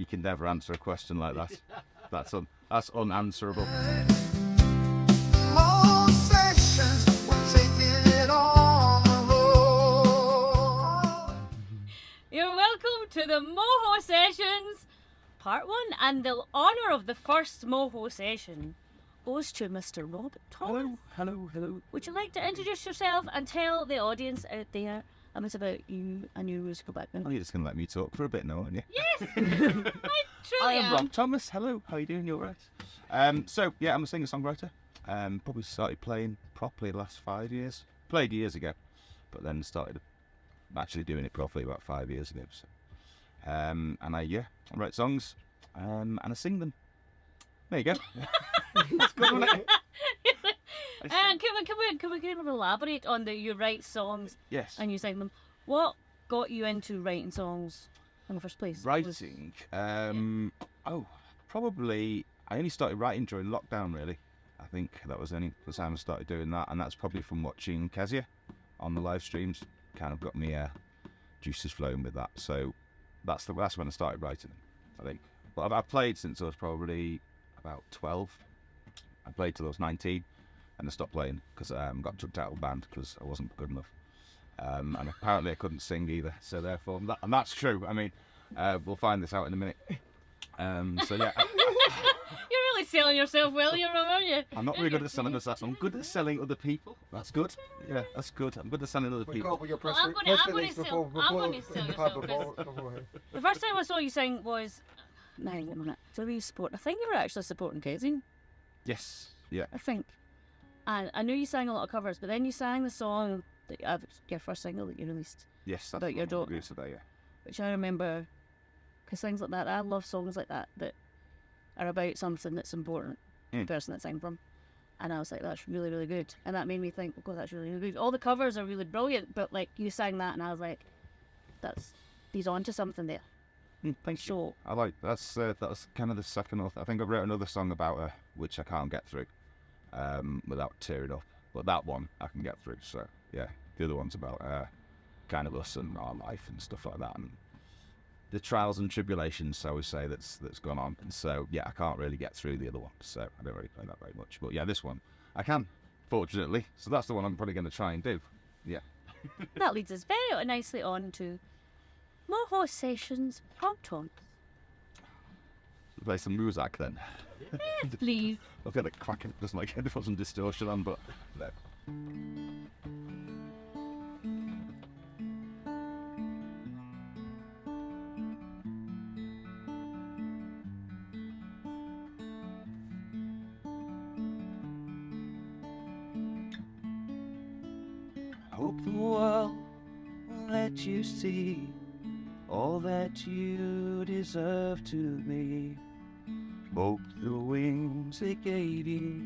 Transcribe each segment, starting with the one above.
You can never answer a question like that. That's unanswerable. More sessions, we're taking it on the road. You're welcome to the Moho Sessions, Part 1, and the honour of the first Moho session goes to Mr. Robert Thomas. Hello. Would you like to introduce yourself and tell the audience out there a bit about you and your musical background? Oh, you're just going to let me talk for a bit now, aren't you? Yes! I truly I am am. Rob Thomas. Hello, how you doing? You alright? So, yeah, I'm a singer-songwriter. Probably started playing properly the last 5 years. Played years ago, but then started actually doing it properly about 5 years ago. So. And I write songs and I sing them. There you go. That's good, isn't it? And can we kind of elaborate on you write songs Yes. and you sing them? What got you into writing songs in the first place? Writing? Probably I only started writing during lockdown, really. I think that was only the time I started doing that, and that's probably from watching Kezia on the live streams. Kind of got me juices flowing with that. So that's when I started writing, I think. But I've played since I was probably about 12. I played till I was 19, and I stopped playing because I got chucked out of the band because I wasn't good enough. And apparently I couldn't sing either. So therefore, and that's true. I mean, we'll find this out in a minute. So yeah. You're really selling yourself well, aren't you? I'm not really good at selling myself. I'm good at selling other people. That's good. Yeah, that's good. I'm good at selling other We people. got with your press Well, I'm gonna release sell- before I'm gonna sell in the yourself pub before. The first time I saw you sing was, hang on a minute, so we support. I think you were actually supporting Kezia, Yes. Yeah. I think. And I knew you sang a lot of covers, but then you sang the song that your first single that you released, Yes. That's About your what I'm daughter. gonna do today. Yeah. which I remember, because things like that, I love songs like that are about something that's important to the person that sang from. And I was like, that's really, really good. And that made me think, oh God, that's really, really good. All the covers are really brilliant, but like you sang that and I was like, he's on to something there. Thank you. So, I like that's kind of the second author. I think I wrote another song about her, which I can't get through without tearing up. But that one I can get through. So yeah, the other one's about kind of us and our life and stuff like that, and the trials and tribulations, so we say, that's gone on. And so yeah, I can't really get through the other one. So I don't really play that very much. But yeah, this one I can, fortunately. So that's the one I'm probably going to try and do. Yeah. that leads us very nicely on to Moho Sessions Promptons. Play some music then. Yes, please. Look at it cracking, just like there was some distortion on, but no. Hope the world will let you see all that you deserve to be. Hope the wings they gave you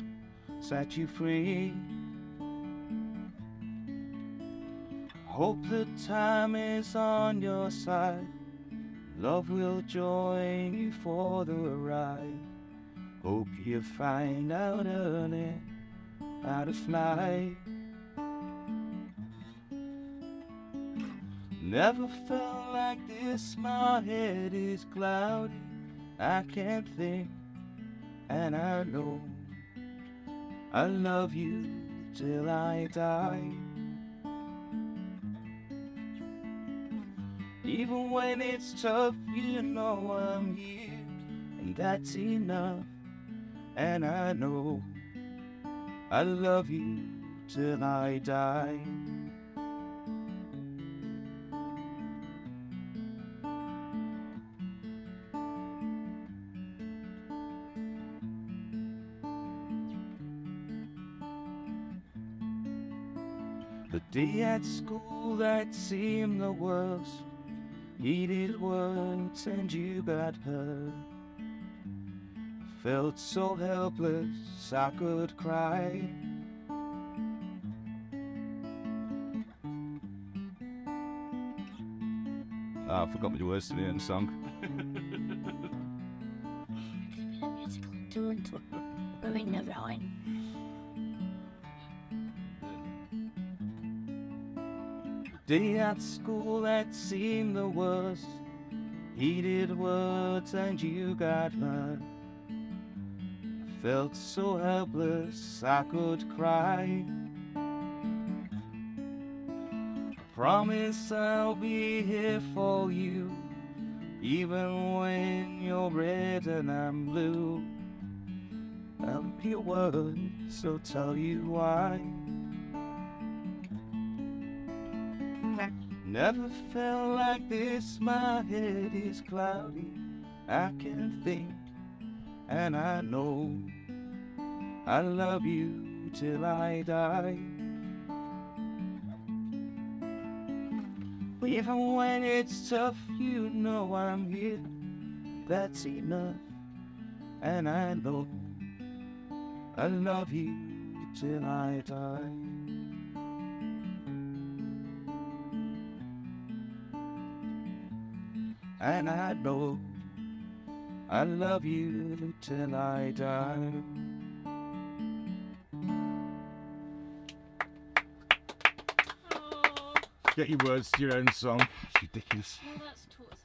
set you free. Hope the time is on your side. Love will join you for the ride. Hope you find out early how to fly. Never felt like this, my head is cloudy. I can't think, and I know I love you till I die. Even when it's tough, you know I'm here, and that's enough. And I know I love you till I die. The day at school that seemed the worst, heated words and you got hurt. Felt so helpless I could cry. I forgot the words to the end song. Day at school that seemed the worst, heated words and you got hurt. I felt so helpless I could cry. I promise I'll be here for you, even when you're red and I'm blue. I'll be your word, so tell you why. Never felt like this, my head is cloudy. I can think and I know I love you till I die. Even when it's tough, you know I'm here. That's enough. And I know I love you till I die. And I know I love you till I die. Get your words to your own song. It's ridiculous. Well, that's total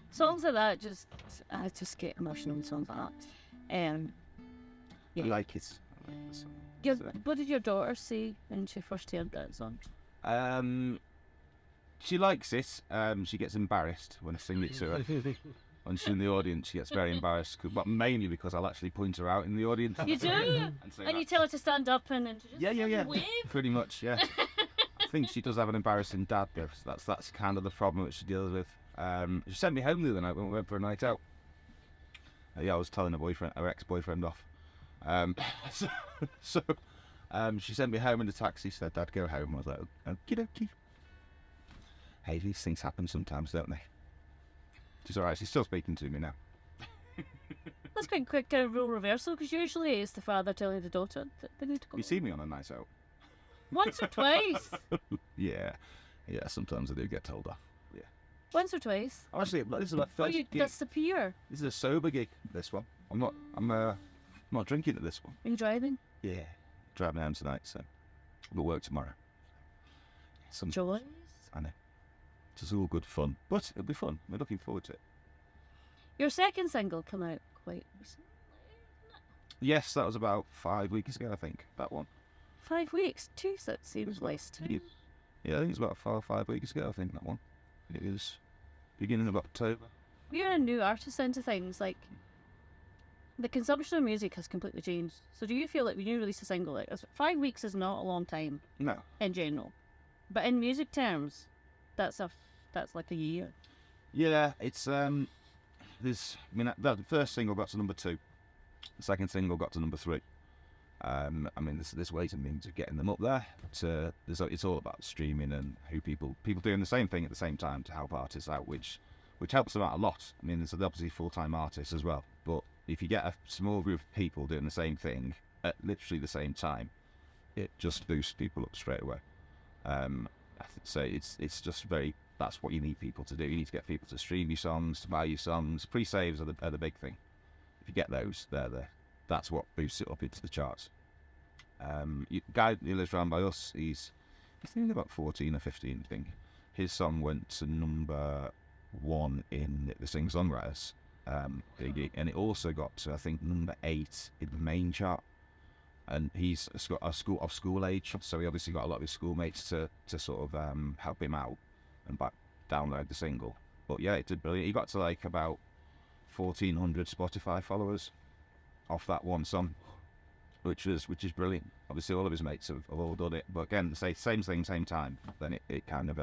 songs like that. I just get emotional with songs like that. Yeah. I like it. I like the song. Yeah, what did your daughter say when she first heard that song? She likes it. She gets embarrassed when I sing it to her. When she's in the audience, she gets very embarrassed, but mainly because I'll actually point her out in the audience. You do? And you tell her to stand up and to just yeah. wave? Pretty much, yeah. I think she does have an embarrassing dad, though. So that's kind of the problem that she deals with. She sent me home the other night when we went for a night out. I was telling her ex-boyfriend off. So she sent me home in the taxi, said, Dad, go home. I was like, okie dokie. Hey, these things happen sometimes, don't they? She's alright, she's still speaking to me now. That's quite quick kind of role reversal, because usually it's the father telling the daughter that they need to go. You see me on a night out? Once or twice. Yeah, sometimes I do get told off. Yeah. Once or twice. Honestly, this is my first gig. Disappear. This is a sober gig, this one. I'm not drinking at this one. Are you driving? Yeah. Driving home tonight, so we'll work tomorrow. Joys? I know. It's all good fun, but it'll be fun. We're looking forward to it. Your second single came out quite recently, isn't it? Yes, that was about 5 weeks ago, I think, that one. 5 weeks? Two, so it seems less too. Yeah, I think it was about 5 weeks ago, I think, that one. It was beginning of October. You're a new artist into things, like, the consumption of music has completely changed. So do you feel like when you release a single, like 5 weeks is not a long time? No. In general. But in music terms, that's like a year. Yeah, it's the first single got to number 2. The second single got to number 3. There's ways and means of getting them up there. But, it's all about streaming and who people doing the same thing at the same time to help artists out, which helps them out a lot. I mean, there's obviously full-time artists as well, but if you get a small group of people doing the same thing at literally the same time, it just boosts people up straight away. So it's just that's what you need people to do. You need to get people to stream your songs, to buy your songs. Pre-saves are the big thing. If you get those, that's what boosts it up into the charts. Guy who lives around by us, he's thinking about 14 or 15, I think. His song went to number 1 in the singer-songwriters biggie, and it also got to, I think, number 8 in the main chart. And he's of school age, so he obviously got a lot of his schoolmates to sort of help him out and download the single. But yeah, it did brilliant. He got to like about 1,400 Spotify followers off that one song, which is brilliant. Obviously, all of his mates have all done it, but again, say same thing, same time, then it kind of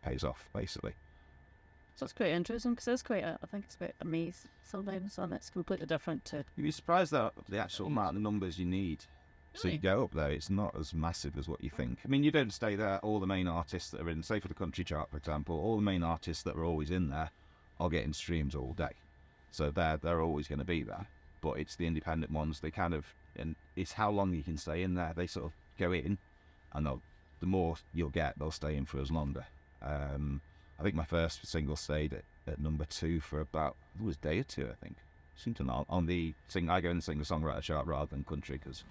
pays off basically. So it's quite interesting because I think it's quite a maze sometimes, and it's completely different to. You'd be surprised at the actual amount of numbers you need. So you go up there, it's not as massive as what you think. I mean, you don't stay there. All the main artists that are in, say for the country chart, for example, all the main artists that are always in there are getting streams all day. So they're always going to be there. But it's the independent ones, and it's how long you can stay in there. They sort of go in, and the more you'll get, they'll stay in for as longer. I think my first single stayed at number 2 for about, it was a day or 2, I think. Seemed to know on I go in the singer-songwriter chart rather than country because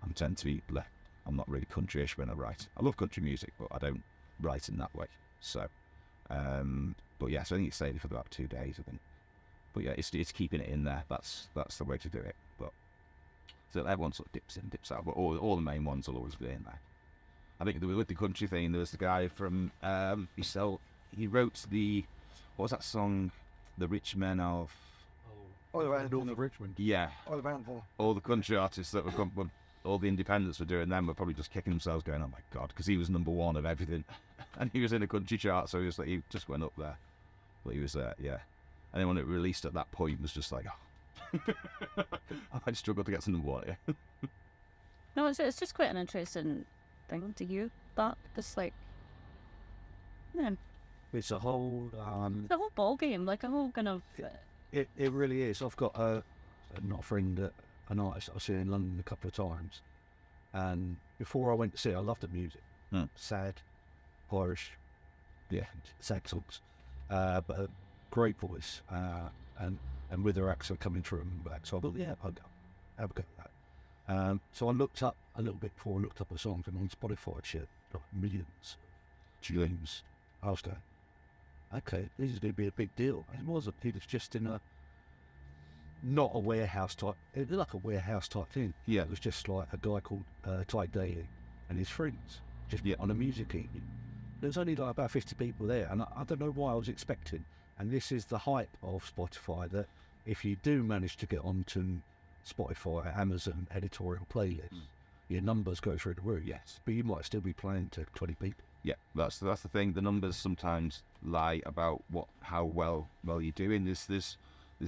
I'm not really country-ish when I write. I love country music, but I don't write in that way. So But yeah, so I think it stayed for about 2 days, I think. But yeah, it's keeping it in there. That's the way to do it. But so everyone sort of dips in, dips out, but all the main ones will always be in there. I think with the country thing, there was the guy from he wrote what was that song, The Rich Men of. All around North Richmond. Yeah, All around there. all the country artists that were all the independents were doing them were probably just kicking themselves, going, "Oh my god," because he was #1 of everything, and he was in a country chart, so he just went up there. But he was yeah. Anyone that released at that point was just like, oh. I struggled to get to #1. Yeah. No, it's just quite an interesting thing to you. That it's like, man, It's a whole. the whole ball game, like a whole kind of. It really is. I've got not a friend, an artist that I've seen in London a couple of times, and before I went to see it, I loved the music. Sad, Irish, Yeah. sad songs, but a great voice, and with her accent coming through and back. So I thought, yeah, I'll go, have a go at that. So I looked up a little bit before I looked up the songs, and on Spotify, she had like millions of tunes. I was going, okay, this is going to be a big deal. It wasn't. It was just in not a warehouse type. It was like a warehouse type thing. Yeah. It was just like a guy called Ty Daly and his friends, just on a music evening. There was only like about 50 people there, and I don't know why I was expecting. And this is the hype of Spotify, that if you do manage to get onto Spotify, Amazon editorial playlists, your numbers go through the roof. Yes. But you might still be playing to 20 people. Yeah, that's the thing. The numbers sometimes lie about how well you're doing. There's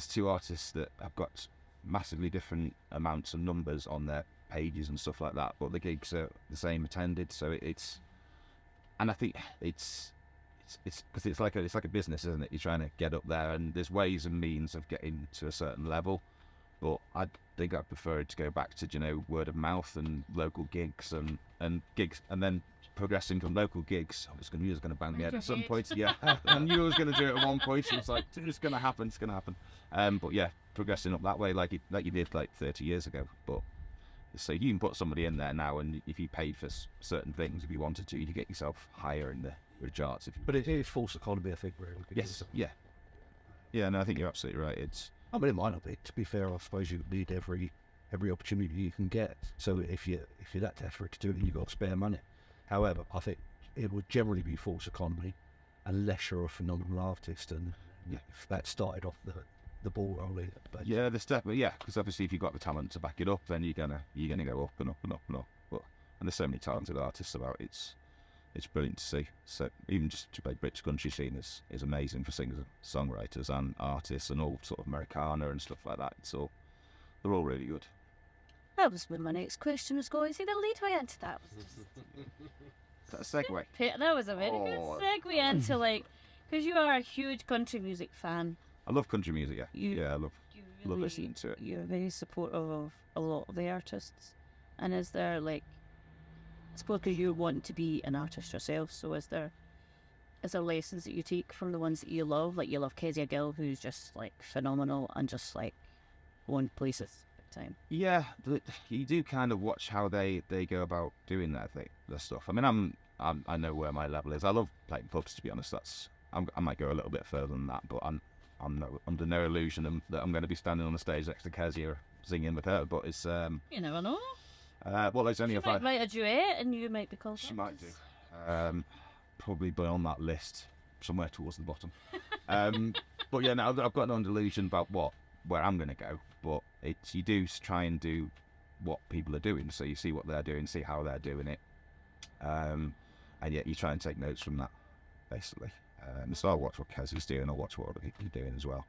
2 artists that have got massively different amounts of numbers on their pages and stuff like that, but the gigs are the same attended. So it's, and I think it's because it's like a business, isn't it? You're trying to get up there, and there's ways and means of getting to a certain level. But I think I prefer to go back to word of mouth and local gigs and gigs, and then progressing from local gigs. I was going to bang me head at some point. Yeah, I knew I was going to do it at one point. It was like, it's going to happen. But yeah, progressing up that way, like you did like 30 years ago. But so you can put somebody in there now, and if you paid for certain things, if you wanted to, you could get yourself higher in the charts. But it is false economy, I think, really. Yes, yeah. No, I think you're absolutely right. I mean, it might not be. To be fair, I suppose you need every opportunity you can get. So if you're that desperate to do it, you've got spare money. However, I think it would generally be false economy unless you're a phenomenal artist, and that started off the ball rolling. But yeah, there's definitely because obviously if you've got the talent to back it up, then you're gonna go up and up and up and up. But and there's so many talented artists about. It's brilliant to see. So even just to play British country scene is amazing for singers, and songwriters, and artists, and all sort of Americana and stuff like that. They're all really good. That was where my next question was going. See, the lead way into that was just. Is that a segue? That was a very good segue into because you are a huge country music fan. I love country music. Yeah, I love Really, listening to it. You're very supportive of a lot of the artists. And is there I suppose because you want to be an artist yourself, so is there lessons that you take from the ones that you love? Like you love Kezia Gill, who's just phenomenal and just going places big time. Yeah, you do kind of watch how they go about doing their stuff. I mean, I know where my level is. I love playing pubs, to be honest. I might go a little bit further than that, but I'm under no illusion that I'm going to be standing on the stage next to Kezia singing with her. But it's you never know. Well, it's only She might write a duet, and you might be called. She might do. Probably be on that list somewhere towards the bottom. But yeah, no, I've got no delusion about where I'm going to go. But you do try and do what people are doing, so you see what they're doing, see how they're doing it, and yet you try and take notes from that, basically. So I'll watch what Kezia's doing, I'll watch what other people are doing as well,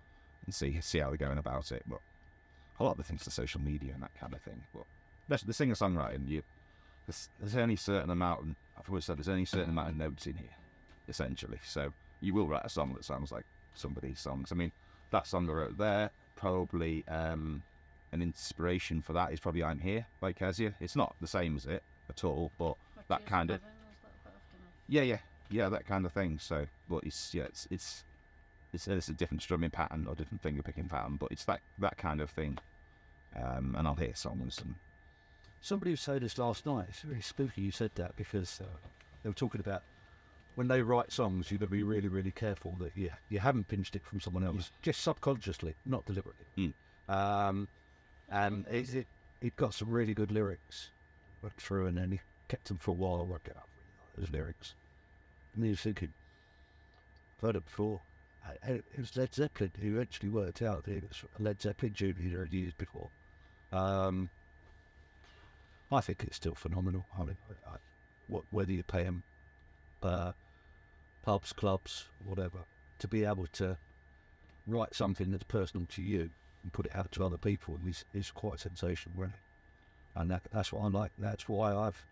and see how they're going about it. But a lot of the things to social media and that kind of thing. But the singer-songwriting, there's only a certain amount, and I've always said there's only a certain amount of notes in here, essentially. So you will write a song that sounds like somebody's songs. I mean, that song I wrote there, probably an inspiration for that is probably I'm Here by Kezia. It's not the same as it at all, but that kind of... Yeah, that kind of thing. So, but it's a different strumming pattern or different finger picking pattern, but it's that kind of thing. And I'll hear songs and... Somebody said this last night. It's very spooky you said that, because they were talking about when they write songs, you've got to be really, really careful that you haven't pinched it from someone else, just subconsciously, not deliberately. And it got some really good lyrics, worked through, and then he kept them for a while, worked out those lyrics. And he was thinking, I've heard it before. It was Led Zeppelin who actually worked out that it was a Led Zeppelin tune he'd heard years before. I think it's still phenomenal. I mean, whether you pay them pubs, clubs, whatever, to be able to write something that's personal to you and put it out to other people is quite sensational, really. And that's what I like. That's why I've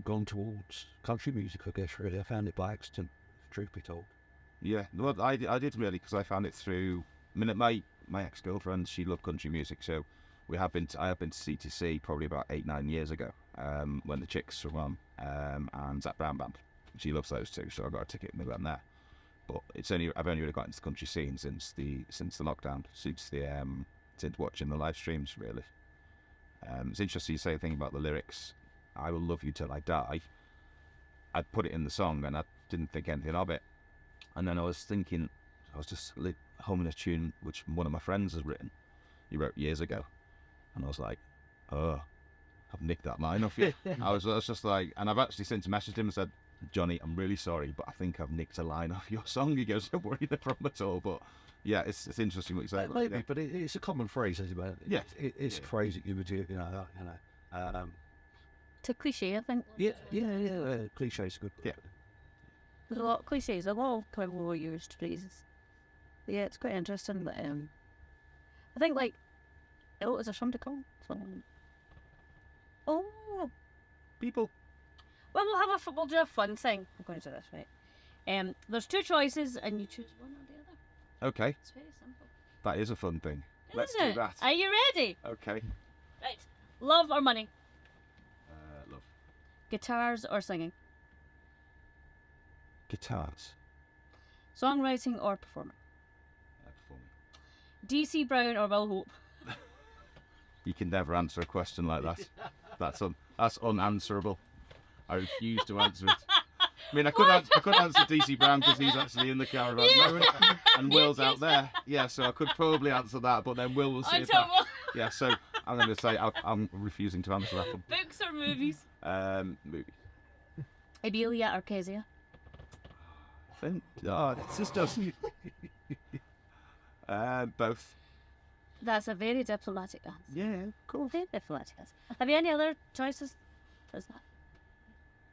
gone towards country music, I guess, really. I found it by accident, truth be told. Yeah, well, I did really, because I found it through. I mean, my ex-girlfriend, she loved country music, so I have been to CTC probably about 8-9 years ago, when the Chicks were on, and Zach Brown Band. She loves those two, so I got a ticket and we went there. But I've only really got into the country scene since the lockdown, since watching the live streams, really. It's interesting you say the thing about the lyrics. I will love you till I die. I'd put it in the song and I didn't think anything of it. And then I was just humming a tune which one of my friends has written. He wrote years ago. And I was like, oh, I've nicked that line off you. I was just like, and I've actually since messaged him and said, Johnny, I'm really sorry, but I think I've nicked a line off your song. He goes, don't worry, no problem at all. But yeah, it's interesting what you say. Maybe, yeah. but it's a common phrase, isn't it? Yeah. It's a phrase that you would, you know. It's a cliche, I think. Yeah. Cliche is good. Yeah. There's a lot of cliches, a lot of quite overused phrases. Yeah, it's quite interesting. But I think is there something to call? Oh, People. well, we'll do a fun thing. I'm going to do this right. There's two choices, and you choose one or the other. Okay, It's very simple. that is a fun thing. Let's Isn't do it? that. Are you ready? Okay. Right. Love or money? Love. Guitars or singing? Guitars. Songwriting or performing? Performing. DC Brown or Will Hope? You can never answer a question like that. That's unanswerable. I refuse to answer it. I mean, I could answer DC Brown because he's actually in the car at the moment, and Will's out there. Yeah, so I could probably answer that, but then Will see it back. Yeah, so I'm going to say I'm refusing to answer that one. Books or movies? Movie. Amelia or Kezia? It just doesn't. Both. That's a very diplomatic answer. Yeah, cool. Very diplomatic answer. Have you any other choices? Is that?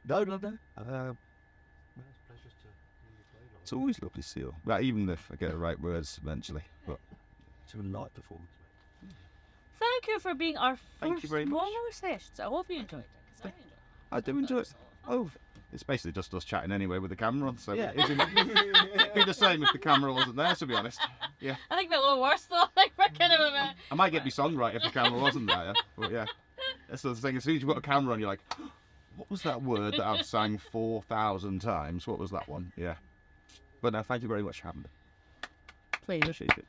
No. Well, it's pleasures to hear you play, Lauren. It's always lovely to see you. Well, even if I get the right words eventually. But It's a live performance, mate. Thank you for being our Thank first you very much. mono sessions. I hope you enjoyed it. 'Cause I enjoyed it. I do enjoy it. Oh, it's basically just us chatting anyway with the camera on. So Yeah. it'd be the same if the camera wasn't there, to be honest. Yeah. I think they're a little worse though. Like we're kind of a bit. I might get my song right if the camera wasn't there. Yeah? But yeah, that's the thing. As soon as you've got a camera on, you're like, what was that word that I've sang 4,000 times? What was that one? Yeah. But no, thank you very much for having me. Please. Appreciate it.